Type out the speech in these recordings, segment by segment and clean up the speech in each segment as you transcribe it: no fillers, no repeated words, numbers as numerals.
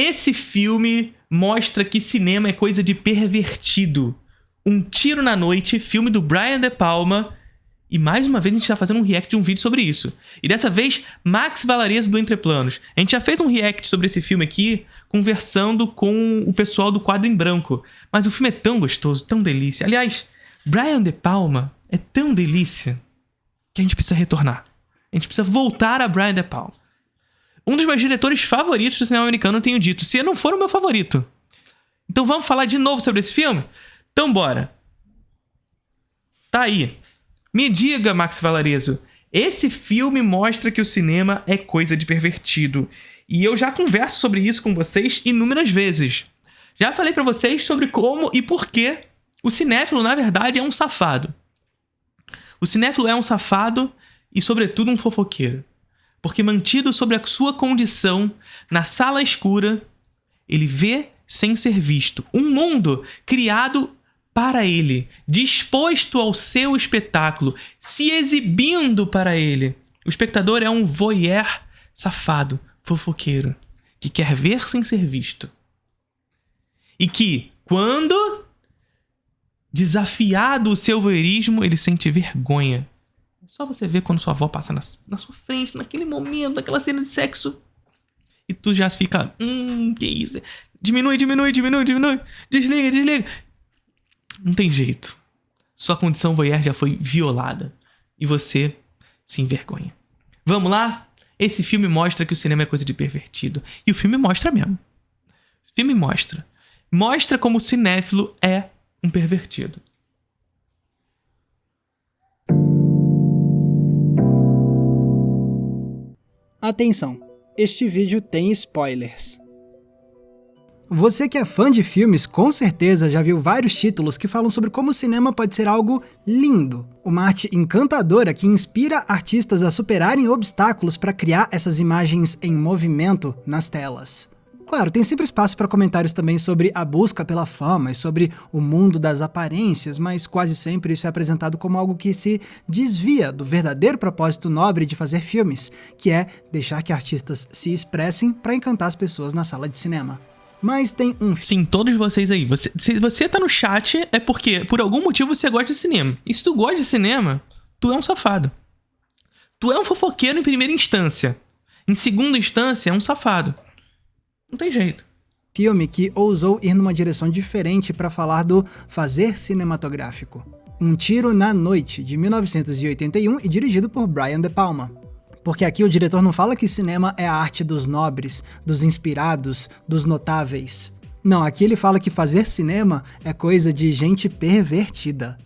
Esse filme mostra que cinema é coisa de pervertido. Um Tiro na Noite, filme do Brian De Palma. E mais uma vez a gente tá fazendo um react de um vídeo sobre isso. E dessa vez, Max Valarezo do Entreplanos. A gente já fez um react sobre esse filme aqui, conversando com o pessoal do Quadro em Branco. Mas o filme é tão gostoso, tão delícia. Aliás, Brian De Palma é tão delícia que a gente precisa retornar. A gente precisa voltar a Brian De Palma. Um dos meus diretores favoritos do cinema americano, eu tenho dito. Se não for o meu favorito. Então vamos falar de novo sobre esse filme? Então bora. Tá aí. Me diga, Max Valarezo, esse filme mostra que o cinema é coisa de pervertido. E eu já converso sobre isso com vocês inúmeras vezes. Já falei pra vocês sobre como e por que o cinéfilo, na verdade, é um safado. O cinéfilo é um safado e, sobretudo, um fofoqueiro. Porque, mantido sobre a sua condição, na sala escura, ele vê sem ser visto. Um mundo criado para ele, disposto ao seu espetáculo, se exibindo para ele. O espectador é um voyeur safado, fofoqueiro, que quer ver sem ser visto. E que, quando desafiado o seu voyeurismo, ele sente vergonha. É só você ver quando sua avó passa na sua frente, naquele momento, naquela cena de sexo, e tu já fica, que isso? Diminui. Desliga. Não tem jeito. Sua condição voyeur já foi violada. E você se envergonha. Vamos lá? Esse filme mostra que o cinema é coisa de pervertido. E o filme mostra mesmo. O filme mostra. Mostra como o cinéfilo é um pervertido. Atenção, este vídeo tem spoilers. Você que é fã de filmes, com certeza já viu vários títulos que falam sobre como o cinema pode ser algo lindo, uma arte encantadora que inspira artistas a superarem obstáculos para criar essas imagens em movimento nas telas. Claro, tem sempre espaço para comentários também sobre a busca pela fama e sobre o mundo das aparências, mas quase sempre isso é apresentado como algo que se desvia do verdadeiro propósito nobre de fazer filmes, que é deixar que artistas se expressem para encantar as pessoas na sala de cinema. Mas tem um... Sim, todos vocês aí. Se você tá no chat, é porque, por algum motivo, você gosta de cinema. E se tu gosta de cinema, tu é um safado. Tu é um fofoqueiro em primeira instância. Em segunda instância, é um safado. Não tem jeito. Filme que ousou ir numa direção diferente para falar do fazer cinematográfico. Um Tiro na Noite, de 1981 e dirigido por Brian De Palma. Porque aqui o diretor não fala que cinema é a arte dos nobres, dos inspirados, dos notáveis. Não, aqui ele fala que fazer cinema é coisa de gente pervertida.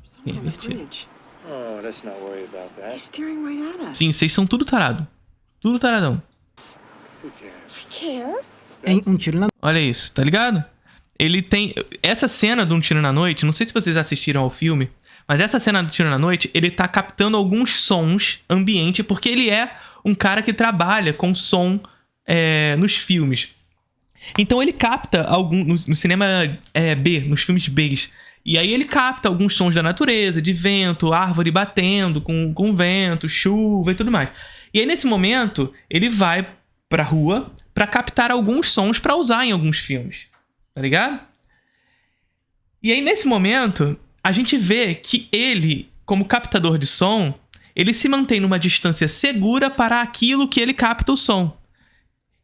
Sim, vocês são tudo tarado. Tudo taradão. Em Um Tiro na Noite. Olha isso, tá ligado? Ele tem... Essa cena de Um Tiro na Noite, não sei se vocês assistiram ao filme, mas essa cena do Tiro na Noite, ele tá captando alguns sons ambiente, porque ele é um cara que trabalha com som nos filmes. Então ele capta no cinema B, nos filmes B. E aí ele capta alguns sons da natureza, de vento, árvore batendo com vento, chuva e tudo mais. E aí nesse momento, ele vai pra rua pra captar alguns sons pra usar em alguns filmes. Tá ligado? E aí nesse momento, a gente vê que ele, como captador de som, ele se mantém numa distância segura para aquilo que ele capta o som.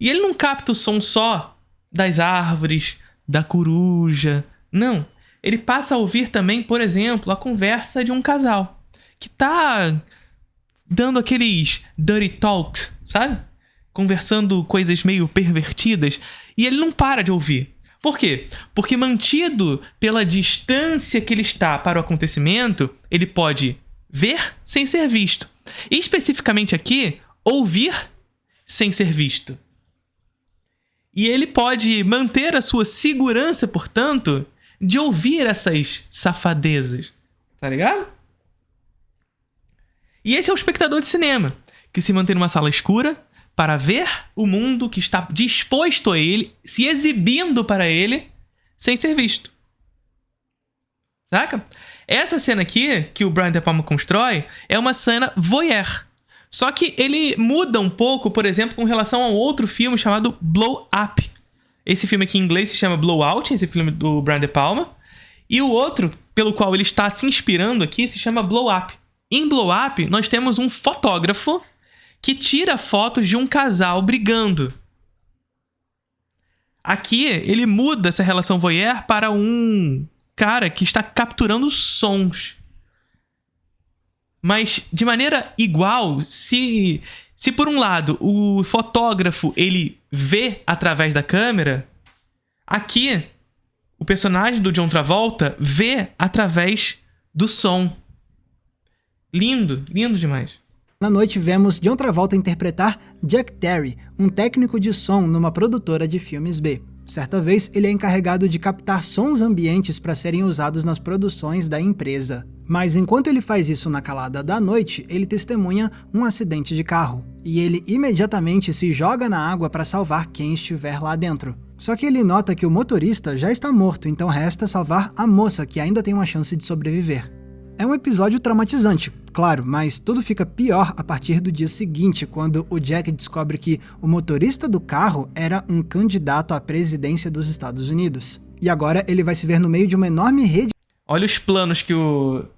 E ele não capta o som só das árvores, da coruja. Não. Ele passa a ouvir também, por exemplo, a conversa de um casal que tá dando aqueles dirty talks, sabe? Conversando coisas meio pervertidas. E ele não para de ouvir. Por quê? Porque mantido pela distância que ele está para o acontecimento, ele pode ver sem ser visto. E especificamente aqui, ouvir sem ser visto. E ele pode manter a sua segurança, portanto, de ouvir essas safadezas. Tá ligado? E esse é o espectador de cinema, que se mantém numa sala escura para ver o mundo que está disposto a ele, se exibindo para ele, sem ser visto. Saca? Essa cena aqui, que o Brian De Palma constrói, é uma cena voyeur. Só que ele muda um pouco, por exemplo, com relação a um outro filme chamado Blow Up. Esse filme aqui em inglês se chama Blowout, esse filme do Brian De Palma. E o outro, pelo qual ele está se inspirando aqui, se chama Blow Up. Em Blow Up, nós temos um fotógrafo que tira fotos de um casal brigando. Aqui, ele muda essa relação voyeur para um cara que está capturando sons. Mas, de maneira igual, se por um lado o fotógrafo ele vê através da câmera, aqui o personagem do John Travolta vê através do som. Lindo, lindo demais. Na noite, vemos John Travolta interpretar Jack Terry, um técnico de som numa produtora de filmes B. Certa vez, ele é encarregado de captar sons ambientes para serem usados nas produções da empresa. Mas enquanto ele faz isso na calada da noite, ele testemunha um acidente de carro. E ele imediatamente se joga na água para salvar quem estiver lá dentro. Só que ele nota que o motorista já está morto, então resta salvar a moça, que ainda tem uma chance de sobreviver. É um episódio traumatizante, claro, mas tudo fica pior a partir do dia seguinte, quando o Jack descobre que o motorista do carro era um candidato à presidência dos Estados Unidos. E agora ele vai se ver no meio de uma enorme rede... Olha os planos que o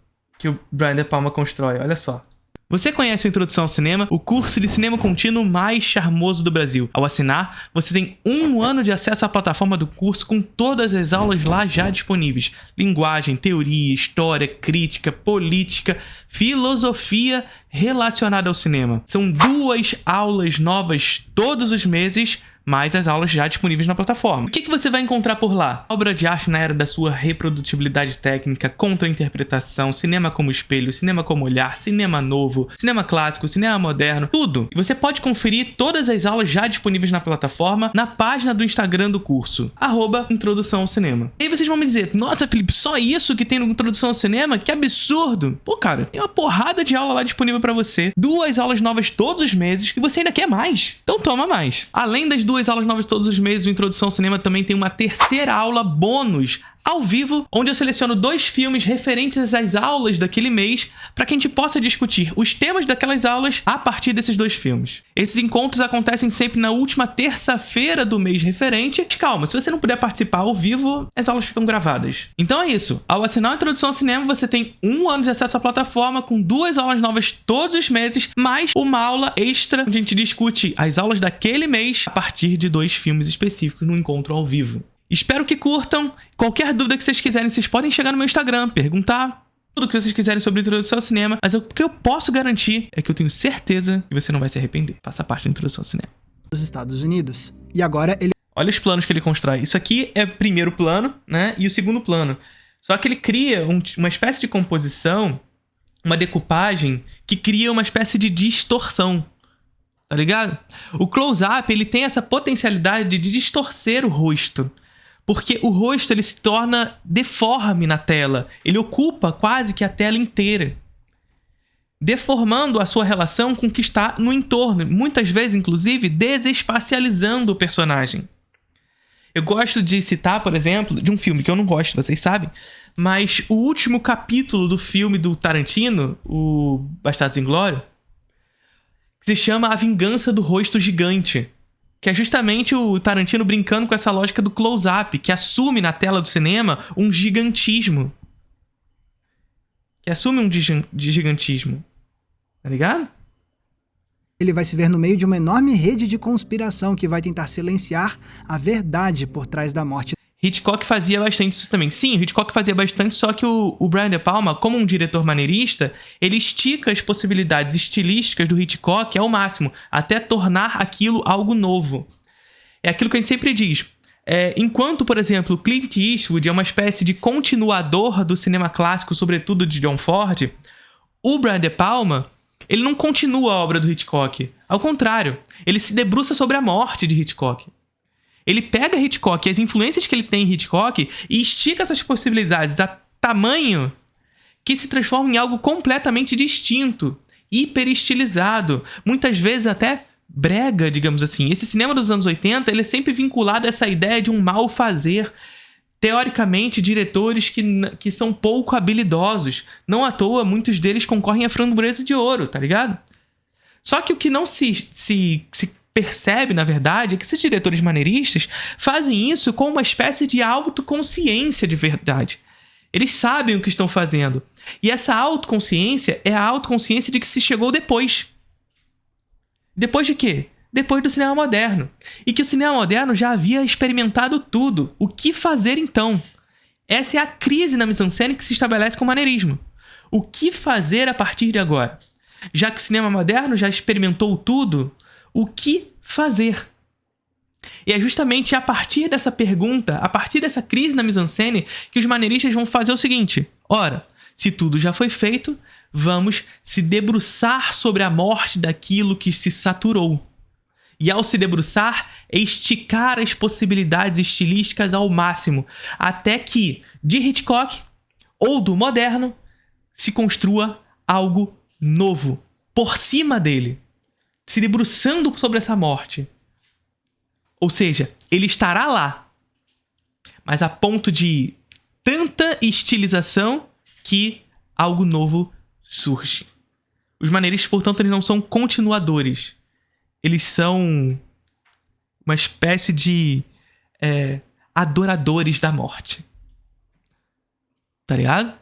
Brian De Palma constrói, olha só. Você conhece o Introdução ao Cinema, o curso de cinema contínuo mais charmoso do Brasil. Ao assinar, você tem 1 ano de acesso à plataforma do curso com todas as aulas lá já disponíveis. Linguagem, teoria, história, crítica, política, filosofia relacionada ao cinema. São 2 aulas novas todos os meses, mais as aulas já disponíveis na plataforma. O que você vai encontrar por lá? Obra de arte na era da sua reprodutibilidade técnica, contra-interpretação, cinema como espelho, cinema como olhar, cinema novo, cinema clássico, cinema moderno, tudo. E você pode conferir todas as aulas já disponíveis na plataforma na página do Instagram do curso, @Introdução ao Cinema. E aí vocês vão me dizer, nossa, Felipe, só isso que tem no Introdução ao Cinema? Que absurdo! Pô, cara, tem uma porrada de aula lá disponível pra você, 2 aulas novas todos os meses, e você ainda quer mais. Então toma mais. Além das 2 aulas novas todos os meses, o Introdução ao Cinema também tem uma 3ª aula bônus ao vivo, onde eu seleciono 2 filmes referentes às aulas daquele mês para que a gente possa discutir os temas daquelas aulas a partir desses 2 filmes. Esses encontros acontecem sempre na última terça-feira do mês referente. Mas calma, se você não puder participar ao vivo, as aulas ficam gravadas. Então é isso. Ao assinar a Introdução ao Cinema, você tem 1 ano de acesso à plataforma com 2 aulas novas todos os meses, mais uma aula extra onde a gente discute as aulas daquele mês a partir de 2 filmes específicos no encontro ao vivo. Espero que curtam. Qualquer dúvida que vocês quiserem, vocês podem chegar no meu Instagram, perguntar tudo o que vocês quiserem sobre a Introdução ao Cinema. Mas o que eu posso garantir é que eu tenho certeza que você não vai se arrepender. Faça parte da Introdução ao Cinema. Dos Estados Unidos. E agora ele... Olha os planos que ele constrói. Isso aqui é o primeiro plano, né? E o segundo plano. Só que ele cria uma espécie de composição, uma decupagem, que cria uma espécie de distorção. Tá ligado? O close-up, ele tem essa potencialidade de distorcer o rosto. Porque o rosto ele se torna deforme na tela. Ele ocupa quase que a tela inteira, deformando a sua relação com o que está no entorno. Muitas vezes, inclusive, desespacializando o personagem. Eu gosto de citar, por exemplo, de um filme que eu não gosto, vocês sabem, mas o último capítulo do filme do Tarantino, o Bastardos Inglórios, que se chama A Vingança do Rosto Gigante. Que é justamente o Tarantino brincando com essa lógica do close-up, que assume na tela do cinema um gigantismo. Que assume um de gigantismo. Tá ligado? Ele vai se ver no meio de uma enorme rede de conspiração que vai tentar silenciar a verdade por trás da morte. Hitchcock fazia bastante isso também. Sim, o Hitchcock fazia bastante, só que o Brian De Palma, como um diretor maneirista, ele estica as possibilidades estilísticas do Hitchcock ao máximo, até tornar aquilo algo novo. É aquilo que a gente sempre diz. Enquanto, por exemplo, Clint Eastwood é uma espécie de continuador do cinema clássico, sobretudo de John Ford, o Brian De Palma, ele não continua a obra do Hitchcock. Ao contrário, ele se debruça sobre a morte de Hitchcock. Ele pega Hitchcock e as influências que ele tem em Hitchcock e estica essas possibilidades a tamanho que se transforma em algo completamente distinto, hiperestilizado, muitas vezes até brega, digamos assim. Esse cinema dos anos 80, ele é sempre vinculado a essa ideia de um mal-fazer. Teoricamente, diretores que são pouco habilidosos. Não à toa, muitos deles concorrem à Framboesa de Ouro, tá ligado? Só que o que não se percebe, na verdade, é que esses diretores maneiristas fazem isso com uma espécie de autoconsciência de verdade. Eles sabem o que estão fazendo. E essa autoconsciência é a autoconsciência de que se chegou depois. Depois de quê? Depois do cinema moderno. E que o cinema moderno já havia experimentado tudo. O que fazer então? Essa é a crise na mise-en-scène que se estabelece com o maneirismo. O que fazer a partir de agora? Já que o cinema moderno já experimentou tudo, o que fazer? E é justamente a partir dessa pergunta, a partir dessa crise na mise-en-scène, que os maneiristas vão fazer o seguinte: ora, se tudo já foi feito, vamos se debruçar sobre a morte daquilo que se saturou. E ao se debruçar, esticar as possibilidades estilísticas ao máximo, até que, de Hitchcock ou do moderno, se construa algo novo, por cima dele, se debruçando sobre essa morte. Ou seja, ele estará lá, mas a ponto de tanta estilização que algo novo surge. Os maneiristas, portanto, eles não são continuadores. Eles são uma espécie de adoradores da morte. Tá ligado?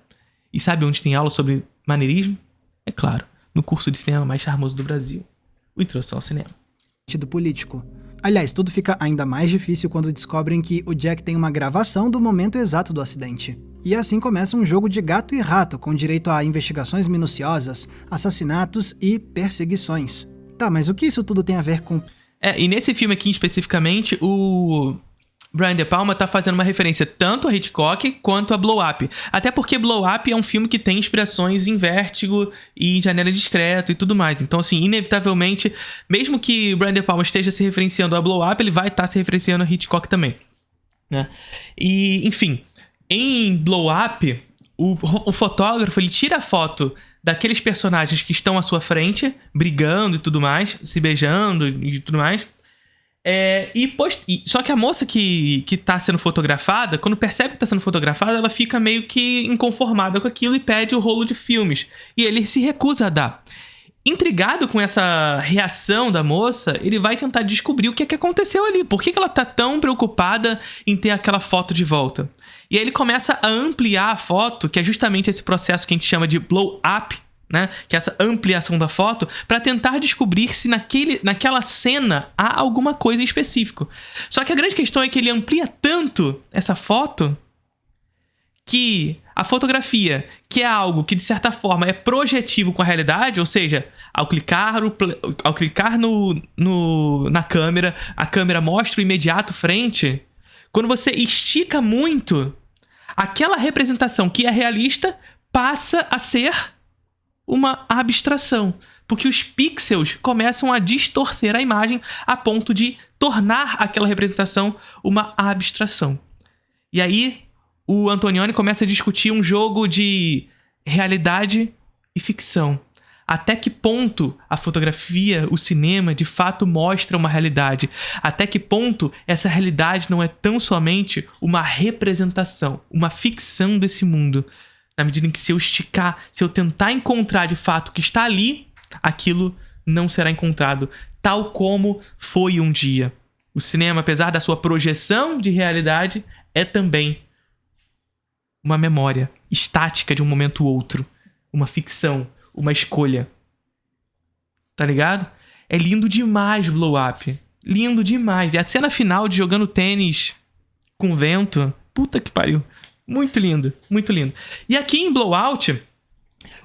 E sabe onde tem aula sobre maneirismo? É claro, no curso de cinema mais charmoso do Brasil, o Introdução ao Cinema. Do político. Aliás, tudo fica ainda mais difícil quando descobrem que o Jack tem uma gravação do momento exato do acidente. E assim começa um jogo de gato e rato, com direito a investigações minuciosas, assassinatos e perseguições. Tá, mas o que isso tudo tem a ver com... E nesse filme aqui especificamente, o Brian De Palma tá fazendo uma referência tanto a Hitchcock quanto a Blow Up. Até porque Blow Up é um filme que tem inspirações em Vértigo e em Janela Discreta e tudo mais. Então, assim, inevitavelmente, mesmo que Brian De Palma esteja se referenciando a Blow Up, ele vai estar se referenciando a Hitchcock também, né? E, enfim, em Blow Up, o fotógrafo, ele tira a foto daqueles personagens que estão à sua frente, brigando e tudo mais, se beijando e tudo mais. Só que a moça que tá sendo fotografada, quando percebe que tá sendo fotografada, ela fica meio que inconformada com aquilo e pede o rolo de filmes. E ele se recusa a dar. Intrigado com essa reação da moça, ele vai tentar descobrir o que é que aconteceu ali. Por que ela tá tão preocupada em ter aquela foto de volta? E aí ele começa a ampliar a foto, que é justamente esse processo que a gente chama de blow up, né? Que é essa ampliação da foto, para tentar descobrir se naquela cena há alguma coisa em específico. Só que a grande questão é que ele amplia tanto essa foto que a fotografia, que é algo que de certa forma é projetivo com a realidade, ou seja, ao clicar na câmera, a câmera mostra o imediato frente. Quando você estica muito, aquela representação que é realista passa a ser uma abstração, porque os pixels começam a distorcer a imagem a ponto de tornar aquela representação uma abstração. E aí o Antonioni começa a discutir um jogo de realidade e ficção. Até que ponto a fotografia, o cinema, de fato mostra uma realidade? Até que ponto essa realidade não é tão somente uma representação, uma ficção desse mundo? Na medida em que se eu esticar, se eu tentar encontrar de fato o que está ali, aquilo não será encontrado, tal como foi um dia. O cinema, apesar da sua projeção de realidade, é também uma memória estática de um momento ou outro, uma ficção, uma escolha. Tá ligado? É lindo demais Blow Up. Lindo demais. E a cena final de jogando tênis com vento, puta que pariu. Muito lindo, muito lindo. E aqui em Blowout,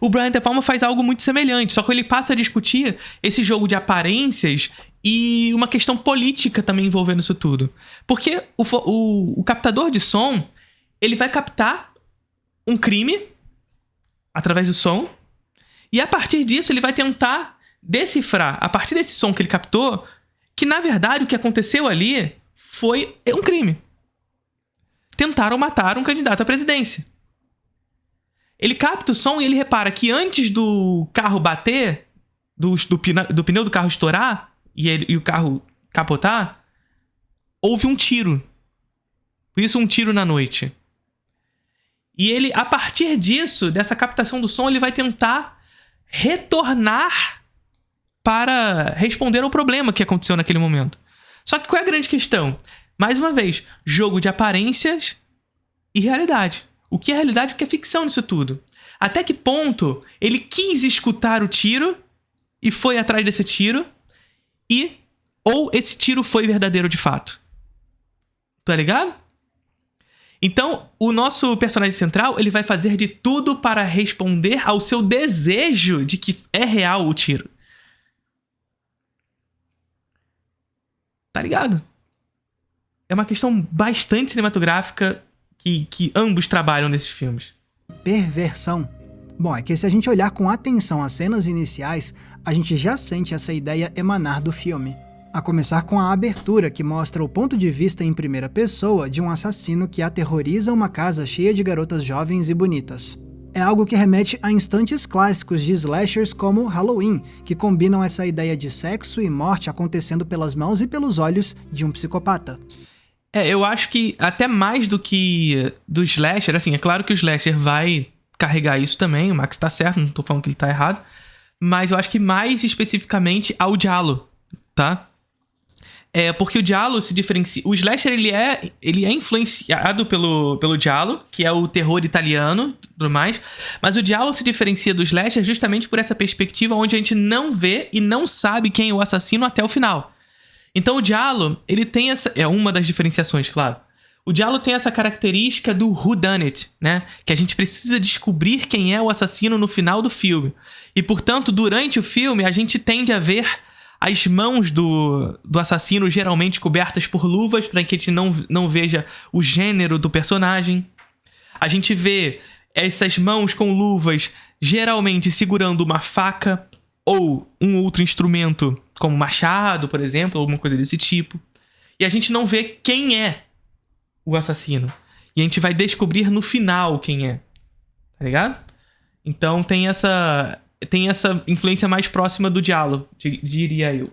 o Brian De Palma faz algo muito semelhante, só que ele passa a discutir esse jogo de aparências e uma questão política também envolvendo isso tudo. Porque o captador de som, ele vai captar um crime através do som, e a partir disso ele vai tentar decifrar, a partir desse som que ele captou, que na verdade o que aconteceu ali foi um crime. Tentaram matar um candidato à presidência. Ele capta o som e ele repara que antes do carro bater, do pneu do carro estourar e o carro capotar, houve um tiro. Por isso, um tiro na noite. E ele, a partir disso, dessa captação do som, ele vai tentar retornar para responder ao problema que aconteceu naquele momento. Só que qual é a grande questão? Mais uma vez, jogo de aparências e realidade. O que é realidade e o que é ficção nisso tudo? Até que ponto ele quis escutar o tiro e foi atrás desse tiro ou esse tiro foi verdadeiro de fato? Tá ligado? Então, o nosso personagem central, ele vai fazer de tudo para responder ao seu desejo de que é real o tiro. Tá ligado? É uma questão bastante cinematográfica que ambos trabalham nesses filmes. Perversão. Bom, é que se a gente olhar com atenção às cenas iniciais, a gente já sente essa ideia emanar do filme. A começar com a abertura, que mostra o ponto de vista em primeira pessoa de um assassino que aterroriza uma casa cheia de garotas jovens e bonitas. É algo que remete a instantes clássicos de slashers como Halloween, que combinam essa ideia de sexo e morte acontecendo pelas mãos e pelos olhos de um psicopata. Eu acho que até mais do que do slasher, assim, é claro que o slasher vai carregar isso também, o Max tá certo, não tô falando que ele tá errado, mas eu acho que mais especificamente ao giallo, tá? Porque o giallo se diferencia... O slasher, ele é influenciado pelo giallo, que é o terror italiano e tudo mais, mas o giallo se diferencia do slasher justamente por essa perspectiva onde a gente não vê e não sabe quem é o assassino até o final. Então o giallo, ele tem essa... É uma das diferenciações, claro. O giallo tem essa característica do whodunit, né? Que a gente precisa descobrir quem é o assassino no final do filme. E, portanto, durante o filme, a gente tende a ver as mãos do assassino geralmente cobertas por luvas, para que a gente não veja o gênero do personagem. A gente vê essas mãos com luvas geralmente segurando uma faca ou um outro instrumento, como machado, por exemplo, ou alguma coisa desse tipo. E a gente não vê quem é o assassino. E a gente vai descobrir no final quem é. Tá ligado? Então tem essa influência mais próxima do giallo, diria eu.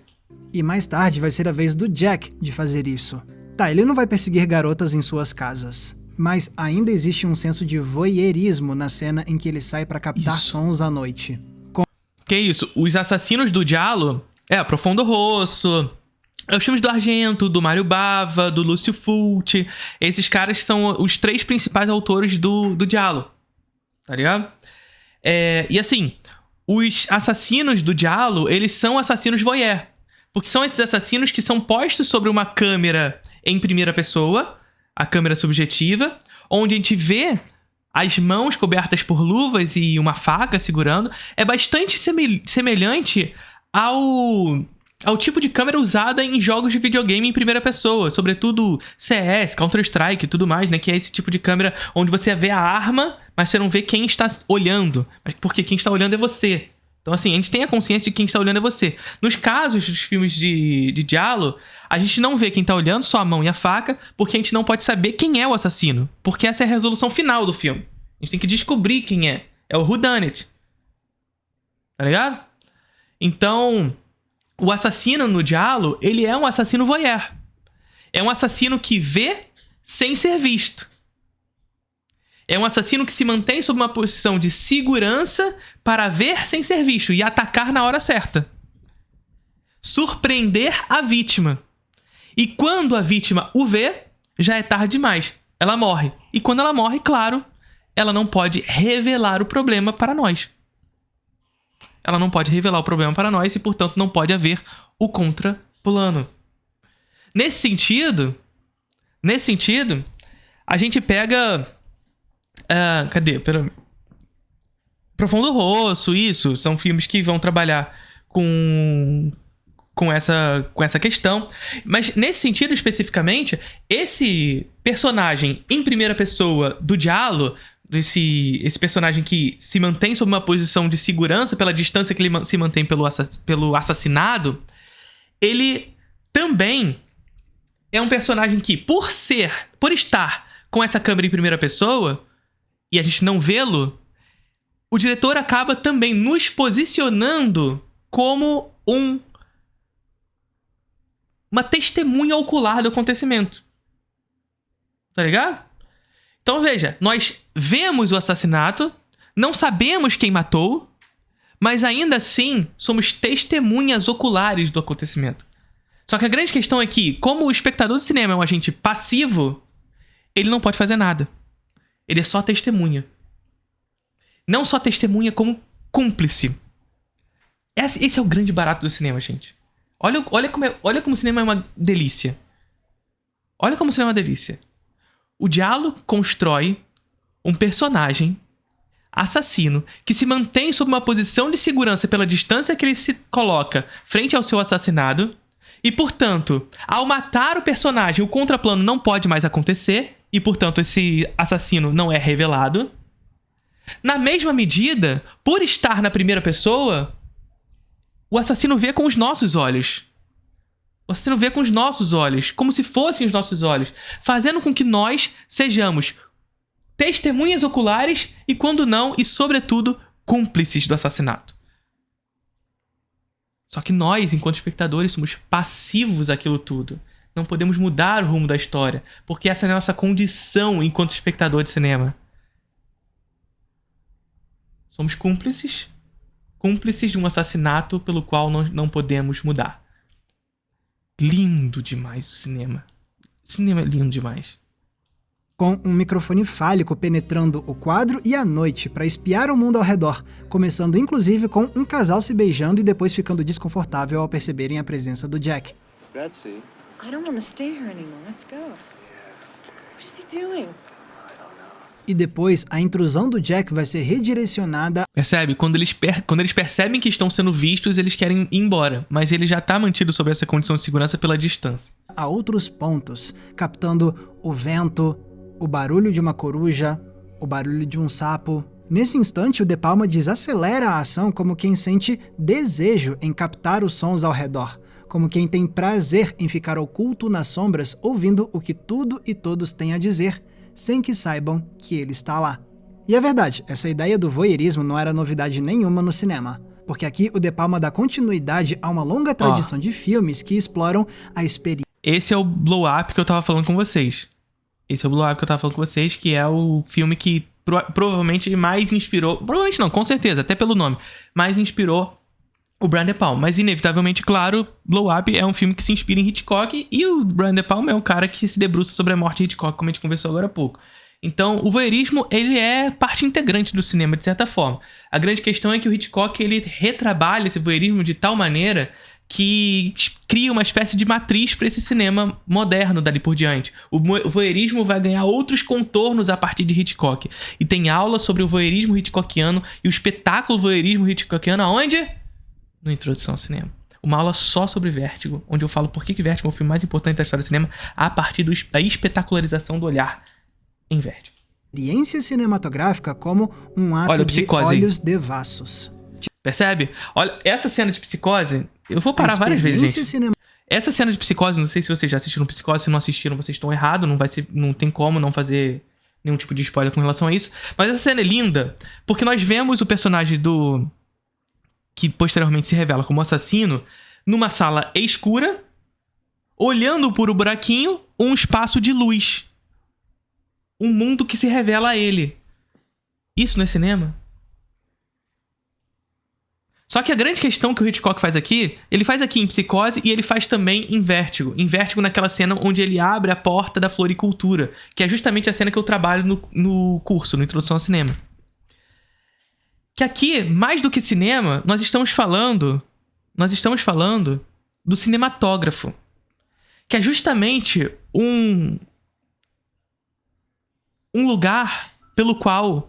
E mais tarde vai ser a vez do Jack de fazer isso. Tá, ele não vai perseguir garotas em suas casas, mas ainda existe um senso de voyeurismo na cena em que ele sai pra captar sons à noite. Que isso? Os assassinos do giallo Profondo Rosso, os filmes do Argento, do Mário Bava, do Lúcio Fulci. Esses caras são os 3 principais autores do giallo. Tá ligado? E assim, os assassinos do giallo, eles são assassinos voyeur. Porque são esses assassinos que são postos sobre uma câmera em primeira pessoa, a câmera subjetiva, onde a gente vê as mãos cobertas por luvas e uma faca segurando. É bastante semelhante ao tipo de câmera usada em jogos de videogame em primeira pessoa, sobretudo CS, Counter-Strike e tudo mais, né? Que é esse tipo de câmera onde você vê a arma, mas você não vê quem está olhando, porque quem está olhando é você. Então, assim, a gente tem a consciência de quem está olhando é você. Nos casos dos filmes de giallo, a gente não vê quem está olhando, só a mão e a faca, porque a gente não pode saber quem é o assassino. Porque essa é a resolução final do filme. A gente tem que descobrir quem é. É o whodunit. Tá ligado? Então, o assassino no giallo, ele é um assassino voyeur. É um assassino que vê sem ser visto. É um assassino que se mantém sob uma posição de segurança para ver sem ser visto e atacar na hora certa. Surpreender a vítima. E quando a vítima o vê, já é tarde demais. Ela morre. E quando ela morre, claro, ela não pode revelar o problema para nós. Ela não pode revelar o problema para nós e, portanto, não pode haver o contraplano. Nesse sentido, a gente pega... Profundo Rosso, isso. São filmes que vão trabalhar com essa questão. Mas, nesse sentido, especificamente, esse personagem em primeira pessoa do giallo, esse personagem que se mantém sob uma posição de segurança pela distância que ele se mantém pelo assassinado, ele também é um personagem que, por estar com essa câmera em primeira pessoa e a gente não vê-lo, o diretor acaba também nos posicionando como uma testemunha ocular do acontecimento. Tá ligado? Então veja, nós vemos o assassinato, não sabemos quem matou, Mas ainda assim, somos testemunhas oculares do acontecimento. Só que a grande questão é que, como o espectador de cinema é um agente passivo, ele não pode fazer nada. Ele é só testemunha. Não só testemunha, como cúmplice. Esse é o grande barato do cinema, gente. Olha como o cinema é uma delícia. Olha como o cinema é uma delícia. O diálogo constrói um personagem assassino que se mantém sob uma posição de segurança pela distância que ele se coloca frente ao seu assassinado. E, portanto, ao matar o personagem, o contraplano não pode mais acontecer. E, portanto, esse assassino não é revelado. Na mesma medida, por estar na primeira pessoa, o assassino vê com os nossos olhos. O assassino vê com os nossos olhos, como se fossem os nossos olhos, fazendo com que nós sejamos testemunhas oculares e, quando não, e sobretudo, cúmplices do assassinato. Só que nós, enquanto espectadores, somos passivos àquilo tudo. Não podemos mudar o rumo da história, porque essa é a nossa condição enquanto espectador de cinema. Somos cúmplices de um assassinato pelo qual nós não podemos mudar. Lindo demais o cinema. O cinema é lindo demais. Com um microfone fálico penetrando o quadro e a noite para espiar o mundo ao redor, começando inclusive com um casal se beijando e depois ficando desconfortável ao perceberem a presença do Jack. Betsy. I don't want to stay here anymore. Let's go. What is he doing? E depois, a intrusão do Jack vai ser redirecionada... Percebe? Quando eles percebem que estão sendo vistos, eles querem ir embora. Mas ele já tá mantido sob essa condição de segurança pela distância. A outros pontos, captando o vento, o barulho de uma coruja, o barulho de um sapo. Nesse instante, o De Palma desacelera a ação como quem sente desejo em captar os sons ao redor. Como quem tem prazer em ficar oculto nas sombras, ouvindo o que tudo e todos têm a dizer, sem que saibam que ele está lá. E é verdade, essa ideia do voyeurismo não era novidade nenhuma no cinema, porque aqui o De Palma dá continuidade a uma longa tradição de filmes que exploram a experiência. Esse é o Blow Up que eu tava falando com vocês. Que é o filme que provavelmente mais inspirou... Provavelmente não, com certeza, até pelo nome. Mais inspirou o Brian De Palma. Mas, inevitavelmente, claro, Blow Up é um filme que se inspira em Hitchcock. E o Brian De Palma é um cara que se debruça sobre a morte de Hitchcock, como a gente conversou agora há pouco. Então, o voyeurismo, ele é parte integrante do cinema, de certa forma. A grande questão é que o Hitchcock, ele retrabalha esse voyeurismo de tal maneira que cria uma espécie de matriz para esse cinema moderno dali por diante. O voyeurismo vai ganhar outros contornos a partir de Hitchcock. E tem aula sobre o voyeurismo hitchcockiano e o espetáculo voyeurismo hitchcockiano aonde? No Introdução ao Cinema. Uma aula só sobre Vértigo, onde eu falo por que Vértigo é o filme mais importante da história do cinema a partir da espetacularização do olhar em Vértigo. Experiência cinematográfica como um ato de olhos devassos. Percebe? Olha, essa cena de Psicose, eu vou parar várias vezes, gente. Essa cena de Psicose, não sei se vocês já assistiram Psicose, se não assistiram, vocês estão errados, não tem como não fazer nenhum tipo de spoiler com relação a isso. Mas essa cena é linda, porque nós vemos o personagem que posteriormente se revela como assassino, numa sala escura, olhando por um buraquinho, um espaço de luz. Um mundo que se revela a ele. Isso não é cinema? Só que a grande questão que o Hitchcock faz aqui, ele faz aqui em Psicose e ele faz também em Vértigo. Em Vértigo, naquela cena onde ele abre a porta da floricultura, que é justamente a cena que eu trabalho no curso, no Introdução ao Cinema. Que aqui, mais do que cinema, nós estamos falando do cinematógrafo. Que é justamente um lugar pelo qual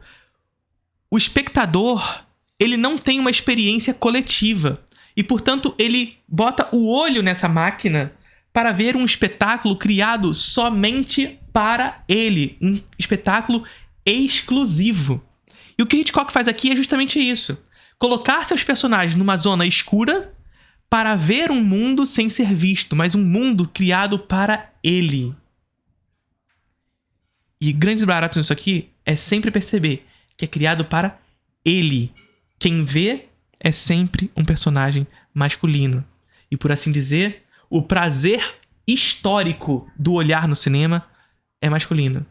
o espectador, ele não tem uma experiência coletiva. E, portanto, ele bota o olho nessa máquina para ver um espetáculo criado somente para ele. Um espetáculo exclusivo. E o que Hitchcock faz aqui é justamente isso. Colocar seus personagens numa zona escura para ver um mundo sem ser visto, mas um mundo criado para ele. E grande barato nisso aqui é sempre perceber que é criado para ele. Quem vê é sempre um personagem masculino. E por assim dizer, o prazer histórico do olhar no cinema é masculino.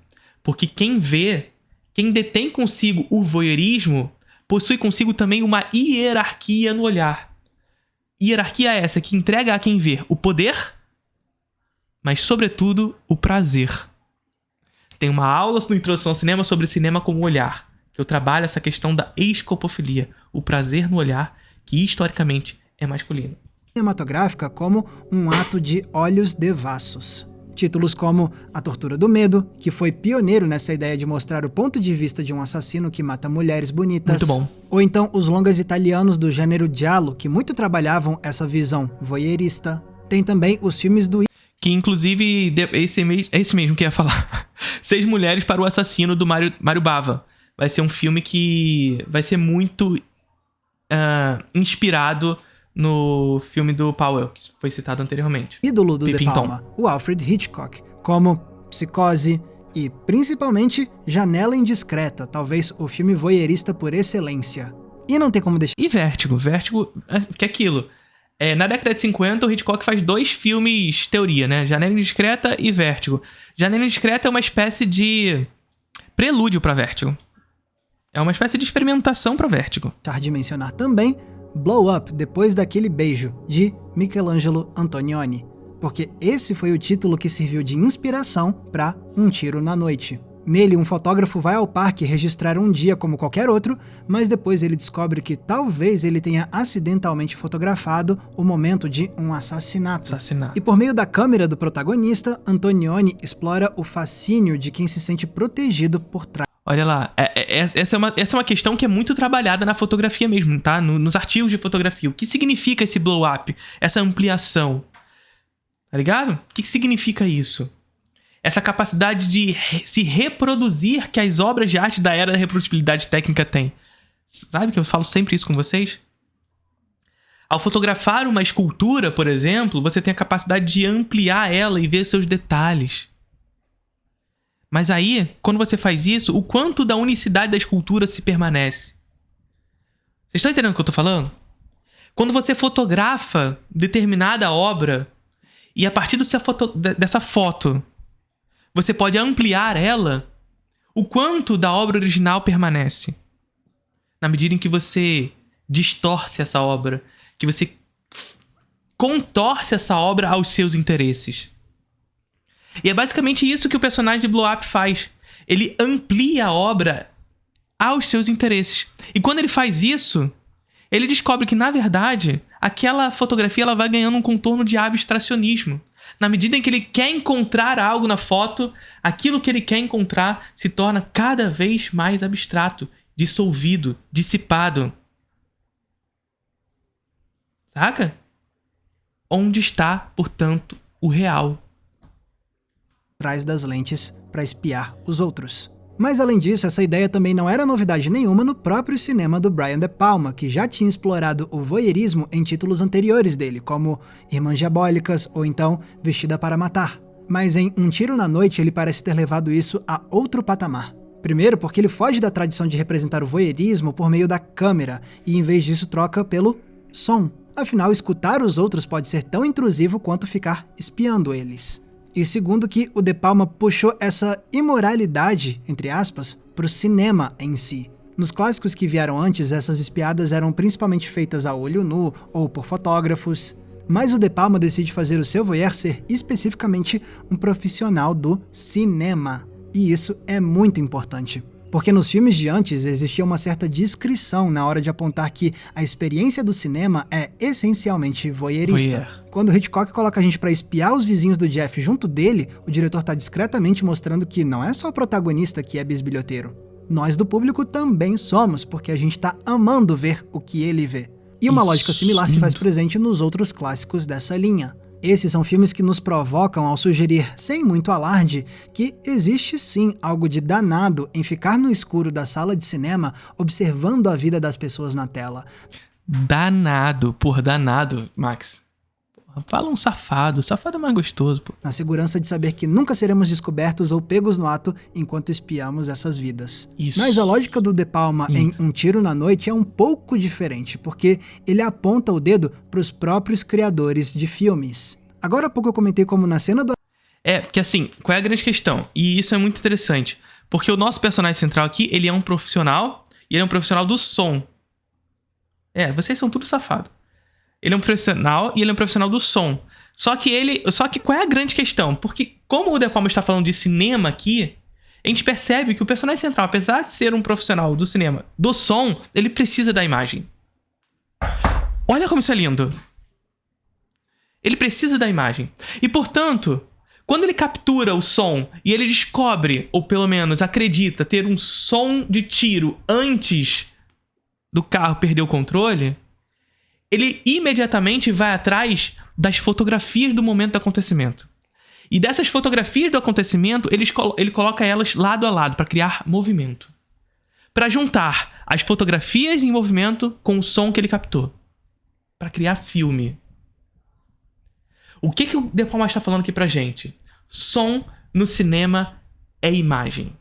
Porque quem vê, quem detém consigo o voyeurismo, possui consigo também uma hierarquia no olhar. Hierarquia é essa que entrega a quem vê o poder, mas, sobretudo, o prazer. Tem uma aula no Introdução ao Cinema sobre cinema como olhar, que eu trabalho essa questão da escopofilia, o prazer no olhar, que historicamente é masculino. Cinematográfica como um ato de olhos devassos. Títulos como A Tortura do Medo, que foi pioneiro nessa ideia de mostrar o ponto de vista de um assassino que mata mulheres bonitas. Muito bom. Ou então os longas italianos do gênero giallo, que muito trabalhavam essa visão voyeurista. Tem também os filmes do... Que, inclusive, esse mesmo que eu ia falar. 6 Mulheres para o Assassino, do Mário Bava. Vai ser um filme que vai ser muito inspirado no filme do Powell, que foi citado anteriormente. ídolo do De Pippin Palma, o Alfred Hitchcock, como Psicose e, principalmente, Janela Indiscreta, talvez o filme voyeurista por excelência. E não tem como deixar... E Vértigo. Vértigo, que é aquilo. Na década de 50, o Hitchcock faz 2 filmes teoria, né? Janela Indiscreta e Vértigo. Janela Indiscreta é uma espécie de prelúdio para Vértigo. É uma espécie de experimentação para Vértigo. de mencionar também Blow Up, Depois daquele Beijo, de Michelangelo Antonioni, porque esse foi o título que serviu de inspiração para Um Tiro na Noite. Nele, um fotógrafo vai ao parque registrar um dia como qualquer outro, mas depois ele descobre que talvez ele tenha acidentalmente fotografado o momento de um assassinato. E por meio da câmera do protagonista, Antonioni explora o fascínio de quem se sente protegido por trás. Olha lá, essa é uma questão que é muito trabalhada na fotografia mesmo, tá? Nos artigos de fotografia. O que significa esse blow-up? Essa ampliação? Tá ligado? O que significa isso? Essa capacidade de se reproduzir que as obras de arte da era da reprodutibilidade técnica têm. Sabe que eu falo sempre isso com vocês? Ao fotografar uma escultura, por exemplo, você tem a capacidade de ampliar ela e ver seus detalhes. Mas aí, quando você faz isso, o quanto da unicidade da escultura se permanece? Vocês estão entendendo o que eu tô falando? Quando você fotografa determinada obra, e a partir dessa foto, você pode ampliar ela, o quanto da obra original permanece? Na medida em que você distorce essa obra, que você contorce essa obra aos seus interesses. E é basicamente isso que o personagem de Blow Up faz. Ele amplia a obra aos seus interesses. E quando ele faz isso, ele descobre que, na verdade, aquela fotografia ela vai ganhando um contorno de abstracionismo. Na medida em que ele quer encontrar algo na foto, aquilo que ele quer encontrar se torna cada vez mais abstrato, dissolvido, dissipado. Saca? Onde está, portanto, o real? Atrás das lentes para espiar os outros. Mas além disso, essa ideia também não era novidade nenhuma no próprio cinema do Brian De Palma, que já tinha explorado o voyeurismo em títulos anteriores dele, como Irmãs Diabólicas ou então Vestida para Matar. Mas em Um Tiro na Noite ele parece ter levado isso a outro patamar. Primeiro porque ele foge da tradição de representar o voyeurismo por meio da câmera, e em vez disso troca pelo som. Afinal, escutar os outros pode ser tão intrusivo quanto ficar espiando eles. E segundo que o De Palma puxou essa imoralidade, entre aspas, para o cinema em si. Nos clássicos que vieram antes, essas espiadas eram principalmente feitas a olho nu ou por fotógrafos, mas o De Palma decide fazer o seu voyeur ser especificamente um profissional do cinema. E isso é muito importante. Porque nos filmes de antes existia uma certa discrição na hora de apontar que a experiência do cinema é essencialmente voyeurista. Quando Hitchcock coloca a gente pra espiar os vizinhos do Jeff junto dele, o diretor tá discretamente mostrando que não é só o protagonista que é bisbilhoteiro. Nós do público também somos, porque a gente tá amando ver o que ele vê. E uma lógica similar se faz presente nos outros clássicos dessa linha. Esses são filmes que nos provocam ao sugerir, sem muito alarde, que existe sim algo de danado em ficar no escuro da sala de cinema observando a vida das pessoas na tela. Danado, por danado, Max. Fala um safado, safado é mais gostoso, pô. Na segurança de saber que nunca seremos descobertos ou pegos no ato enquanto espiamos essas vidas. Isso. Mas a lógica do De Palma em Um Tiro na Noite é um pouco diferente, porque ele aponta o dedo para os próprios criadores de filmes. Agora há pouco eu comentei como na cena do... Porque assim, qual é a grande questão? E isso é muito interessante, porque o nosso personagem central aqui, ele é um profissional e ele é um profissional do som. Vocês são tudo safado. Ele é um profissional e ele é um profissional do som. Só que qual é a grande questão? Porque como o De Palma está falando de cinema aqui, a gente percebe que o personagem central, apesar de ser um profissional do cinema, do som, ele precisa da imagem. Olha como isso é lindo. Ele precisa da imagem. E, portanto, quando ele captura o som e ele descobre, ou pelo menos acredita, ter um som de tiro antes do carro perder o controle, ele imediatamente vai atrás das fotografias do momento do acontecimento. E dessas fotografias do acontecimento, ele coloca elas lado a lado para criar movimento. Para juntar as fotografias em movimento com o som que ele captou. Para criar filme. O que o De Palma está falando aqui pra gente? Som no cinema é imagem.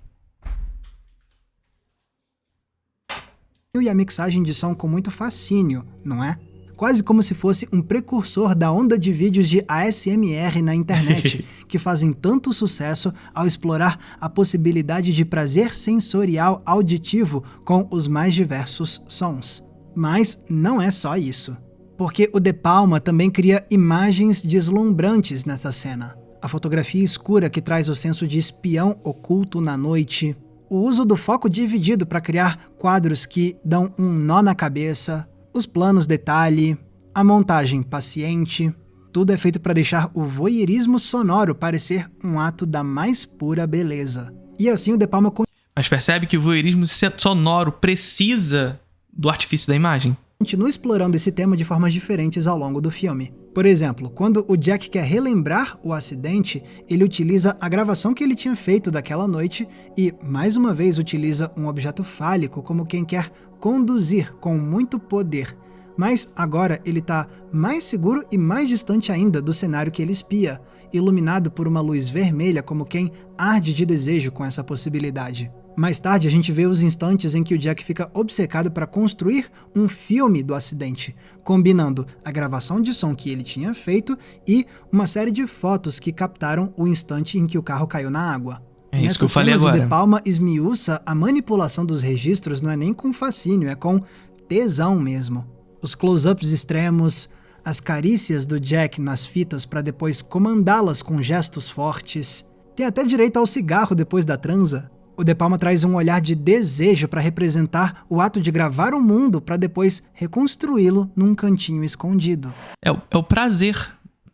E a mixagem de som com muito fascínio, não é? Quase como se fosse um precursor da onda de vídeos de ASMR na internet, que fazem tanto sucesso ao explorar a possibilidade de prazer sensorial auditivo com os mais diversos sons. Mas não é só isso. Porque o De Palma também cria imagens deslumbrantes nessa cena. A fotografia escura que traz o senso de espião oculto na noite, o uso do foco dividido para criar quadros que dão um nó na cabeça, os planos detalhe, a montagem paciente, tudo é feito para deixar o voyeurismo sonoro parecer um ato da mais pura beleza. E assim o De Palma... Mas percebe que o voyeurismo sonoro precisa do artifício da imagem? Continua explorando esse tema de formas diferentes ao longo do filme. Por exemplo, quando o Jack quer relembrar o acidente, ele utiliza a gravação que ele tinha feito daquela noite e, mais uma vez, utiliza um objeto fálico como quem quer conduzir com muito poder. Mas agora ele está mais seguro e mais distante ainda do cenário que ele espia, iluminado por uma luz vermelha como quem arde de desejo com essa possibilidade. Mais tarde, a gente vê os instantes em que o Jack fica obcecado para construir um filme do acidente, combinando a gravação de som que ele tinha feito e uma série de fotos que captaram o instante em que o carro caiu na água. É isso que eu falei agora. O De Palma esmiuça a manipulação dos registros não é nem com fascínio, é com tesão mesmo. Os close-ups extremos, as carícias do Jack nas fitas para depois comandá-las com gestos fortes. Tem até direito ao cigarro depois da transa. O De Palma traz um olhar de desejo para representar o ato de gravar o mundo para depois reconstruí-lo num cantinho escondido. É o prazer.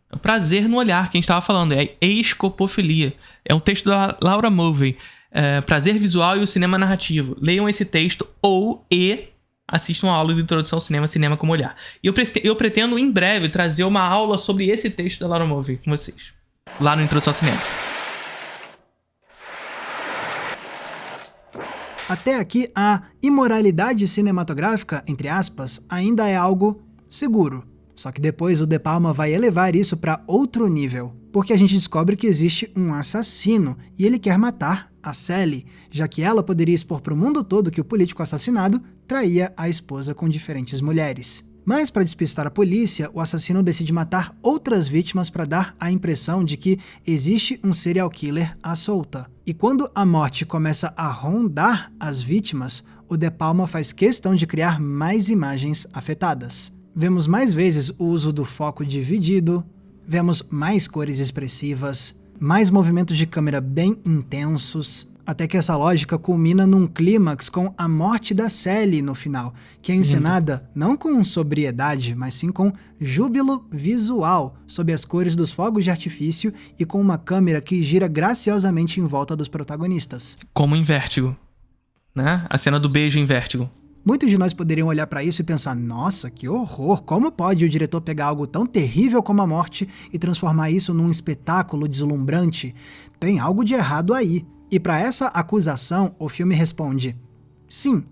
É o prazer no olhar que a gente estava falando. É escopofilia. É um texto da Laura Mulvey. Prazer visual e o cinema narrativo. Leiam esse texto e assistam a aula de introdução ao cinema, cinema como olhar. E eu pretendo em breve trazer uma aula sobre esse texto da Laura Mulvey com vocês. Lá no Introdução ao Cinema. Até aqui, a imoralidade cinematográfica, entre aspas, ainda é algo seguro. Só que depois o De Palma vai elevar isso para outro nível, porque a gente descobre que existe um assassino e ele quer matar a Sally, já que ela poderia expor para o mundo todo que o político assassinado traía a esposa com diferentes mulheres. Mas para despistar a polícia, o assassino decide matar outras vítimas para dar a impressão de que existe um serial killer à solta. E quando a morte começa a rondar as vítimas, o De Palma faz questão de criar mais imagens afetadas. Vemos mais vezes o uso do foco dividido, vemos mais cores expressivas, mais movimentos de câmera bem intensos, até que essa lógica culmina num clímax com a morte da Sally no final, que é encenada não com sobriedade, mas sim com júbilo visual, sob as cores dos fogos de artifício e com uma câmera que gira graciosamente em volta dos protagonistas. Como em Vértigo, né? A cena do beijo em Vértigo. Muitos de nós poderiam olhar para isso e pensar, nossa, que horror, como pode o diretor pegar algo tão terrível como a morte e transformar isso num espetáculo deslumbrante? Tem algo de errado aí. E para essa acusação, o filme responde, sim,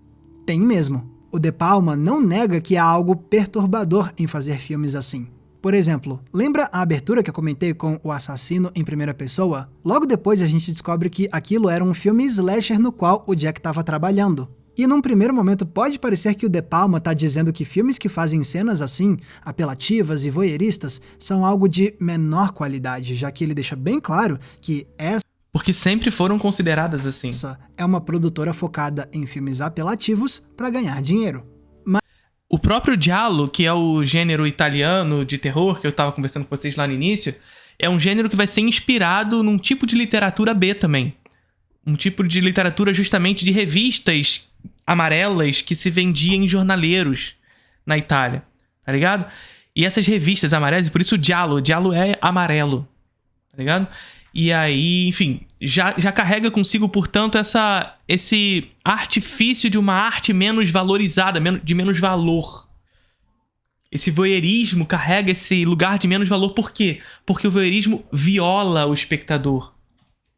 tem mesmo. O De Palma não nega que há algo perturbador em fazer filmes assim. Por exemplo, lembra a abertura que eu comentei com o assassino em primeira pessoa? Logo depois a gente descobre que aquilo era um filme slasher no qual o Jack estava trabalhando. E num primeiro momento pode parecer que o De Palma está dizendo que filmes que fazem cenas assim, apelativas e voyeuristas, são algo de menor qualidade, já que ele deixa bem claro que essa... Porque sempre foram consideradas assim. Essa é uma produtora focada em filmes apelativos para ganhar dinheiro. O próprio giallo, que é o gênero italiano de terror que eu tava conversando com vocês lá no início, é um gênero que vai ser inspirado num tipo de literatura B também. Um tipo de literatura justamente de revistas amarelas que se vendia em jornaleiros na Itália, tá ligado? E essas revistas amarelas, por isso o giallo é amarelo, tá ligado? E aí, enfim, já carrega consigo, portanto, esse artifício de uma arte menos valorizada, de menos valor. Esse voyeurismo carrega esse lugar de menos valor. Por quê? Porque o voyeurismo viola o espectador.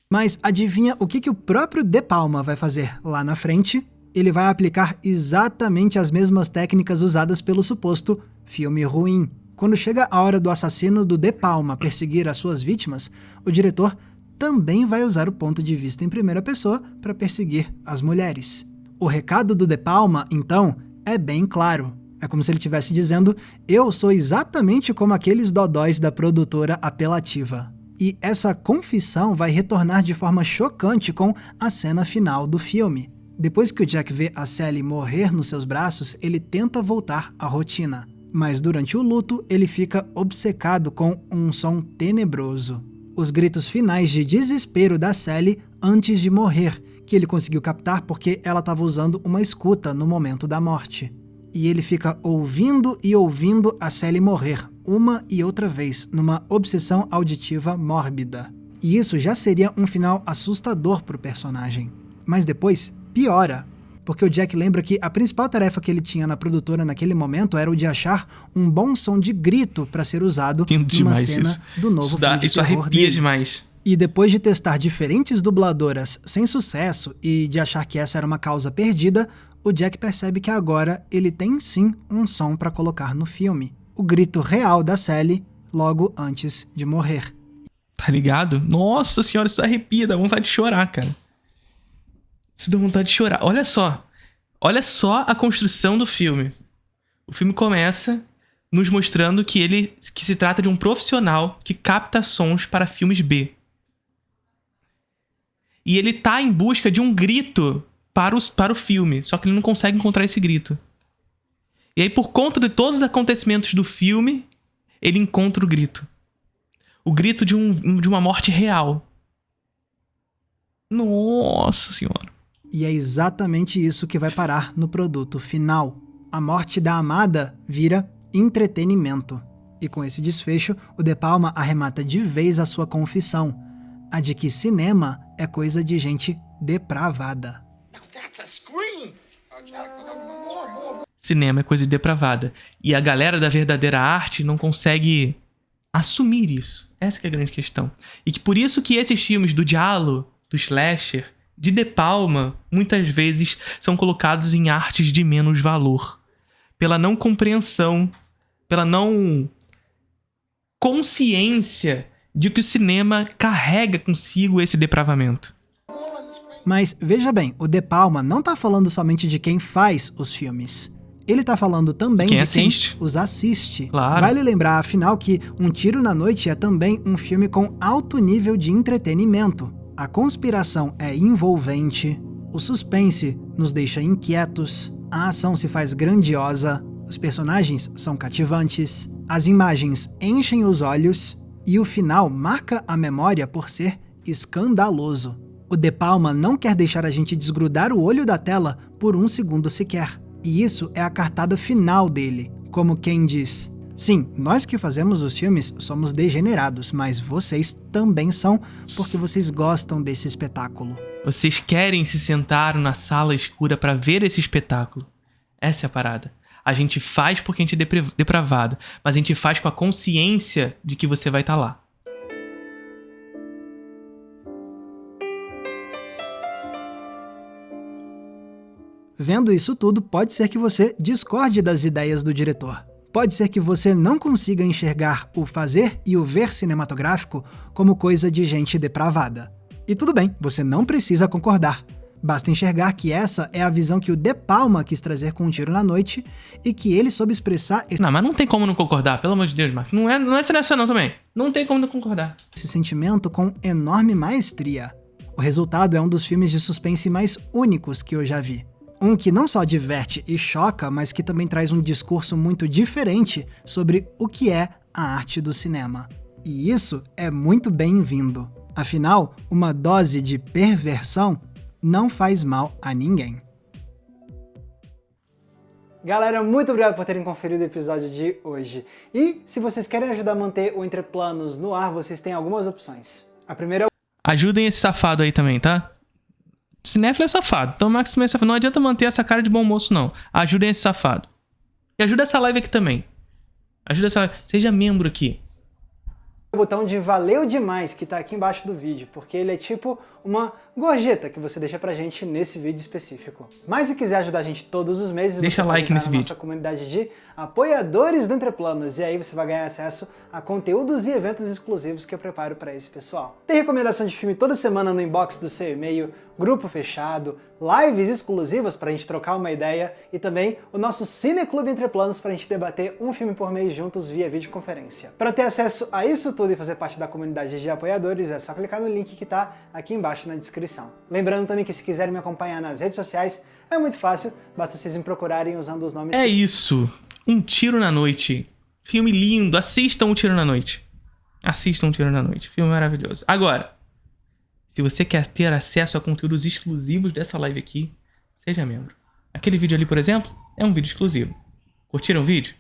Mas adivinha o que o próprio De Palma vai fazer lá na frente? Ele vai aplicar exatamente as mesmas técnicas usadas pelo suposto filme ruim. Quando chega a hora do assassino do De Palma perseguir as suas vítimas, o diretor também vai usar o ponto de vista em primeira pessoa para perseguir as mulheres. O recado do De Palma, então, é bem claro. É como se ele estivesse dizendo: eu sou exatamente como aqueles dodóis da produtora apelativa. E essa confissão vai retornar de forma chocante com a cena final do filme. Depois que o Jack vê a Sally morrer nos seus braços, ele tenta voltar à rotina. Mas durante o luto, ele fica obcecado com um som tenebroso. Os gritos finais de desespero da Sally antes de morrer, que ele conseguiu captar porque ela estava usando uma escuta no momento da morte. E ele fica ouvindo e ouvindo a Sally morrer, uma e outra vez, numa obsessão auditiva mórbida. E isso já seria um final assustador para o personagem. Mas depois, piora. Porque o Jack lembra que a principal tarefa que ele tinha na produtora naquele momento era o de achar um bom som de grito para ser usado numa cena do novo filme de terror arrepia deles. demais. E depois de testar diferentes dubladoras sem sucesso e de achar que essa era uma causa perdida, o Jack percebe que agora ele tem sim um som para colocar no filme. O grito real da Sally logo antes de morrer. Tá ligado? Nossa senhora, isso arrepia, dá vontade de chorar, cara. Isso dá vontade de chorar. Olha só a construção do filme. O filme começa nos mostrando que se trata de um profissional que capta sons para filmes B. E ele tá em busca de um grito para o filme, só que ele não consegue encontrar esse grito. E aí, por conta de todos os acontecimentos do filme, ele encontra o grito. O grito de uma morte real. Nossa senhora. E é exatamente isso que vai parar no produto final. A morte da amada vira entretenimento. E com esse desfecho, o De Palma arremata de vez a sua confissão, a de que cinema é coisa de gente depravada. Cinema é coisa de depravada. E a galera da verdadeira arte não consegue assumir isso. Essa que é a grande questão. E que por isso que esses filmes do giallo, do slasher, de De Palma, muitas vezes são colocados em artes de menos valor. Pela não compreensão, pela não consciência de que o cinema carrega consigo esse depravamento. Mas veja bem, o De Palma não tá falando somente de quem faz os filmes. Ele tá falando também Quem de assiste. quem os assiste. Claro. Vale lembrar, afinal, que Um Tiro na Noite é também um filme com alto nível de entretenimento. A conspiração é envolvente, o suspense nos deixa inquietos, a ação se faz grandiosa, os personagens são cativantes, as imagens enchem os olhos e o final marca a memória por ser escandaloso. O De Palma não quer deixar a gente desgrudar o olho da tela por um segundo sequer. E isso é a cartada final dele, como quem diz: sim, nós que fazemos os filmes somos degenerados, mas vocês também são, porque vocês gostam desse espetáculo. Vocês querem se sentar na sala escura pra ver esse espetáculo. Essa é a parada. A gente faz porque a gente é depravado, mas a gente faz com a consciência de que você vai estar lá. Vendo isso tudo, pode ser que você discorde das ideias do diretor. Pode ser que você não consiga enxergar o fazer e o ver cinematográfico como coisa de gente depravada. E tudo bem, você não precisa concordar. Basta enxergar que essa é a visão que o De Palma quis trazer com Um Tiro na Noite e que ele soube expressar Não, mas não tem como não concordar, pelo amor de Deus, Marcos. Não é nessa não também. Não tem como não concordar. esse sentimento com enorme maestria. O resultado é um dos filmes de suspense mais únicos que eu já vi. Um que não só diverte e choca, mas que também traz um discurso muito diferente sobre o que é a arte do cinema. E isso é muito bem-vindo. Afinal, uma dose de perversão não faz mal a ninguém. Galera, muito obrigado por terem conferido o episódio de hoje. E se vocês querem ajudar a manter o Entre Planos no ar, vocês têm algumas opções. A primeira é Ajudem esse safado aí também, tá? Cinéfilo é safado. Então, Max também é safado. Não adianta manter essa cara de bom moço, não. Ajudem esse safado. E ajuda essa live aqui também. Ajuda essa live. Seja membro aqui. o botão de valeu demais que tá aqui embaixo do vídeo, porque ele é tipo uma gorjeta que você deixa pra gente nesse vídeo específico. Mas se quiser ajudar a gente todos os meses, deixa você like pode entrar nesse na vídeo. nossa comunidade de apoiadores do Entre Planos, e aí você vai ganhar acesso a conteúdos e eventos exclusivos que eu preparo para esse pessoal. Tem recomendação de filme toda semana no inbox do seu e-mail, grupo fechado, lives exclusivas pra gente trocar uma ideia e também o nosso Cineclube Entre Planos pra gente debater um filme por mês juntos via videoconferência. Para ter acesso a isso tudo e fazer parte da comunidade de apoiadores, é só clicar no link que tá aqui embaixo na descrição. Lembrando também que se quiserem me acompanhar nas redes sociais, é muito fácil, basta vocês me procurarem usando os nomes... É isso, Um Tiro na Noite. Filme lindo, assistam Um Tiro na Noite. Assistam Um Tiro na Noite, filme maravilhoso. Agora, se você quer ter acesso a conteúdos exclusivos dessa live aqui, seja membro. Aquele vídeo ali, por exemplo, é um vídeo exclusivo. Curtiram o vídeo?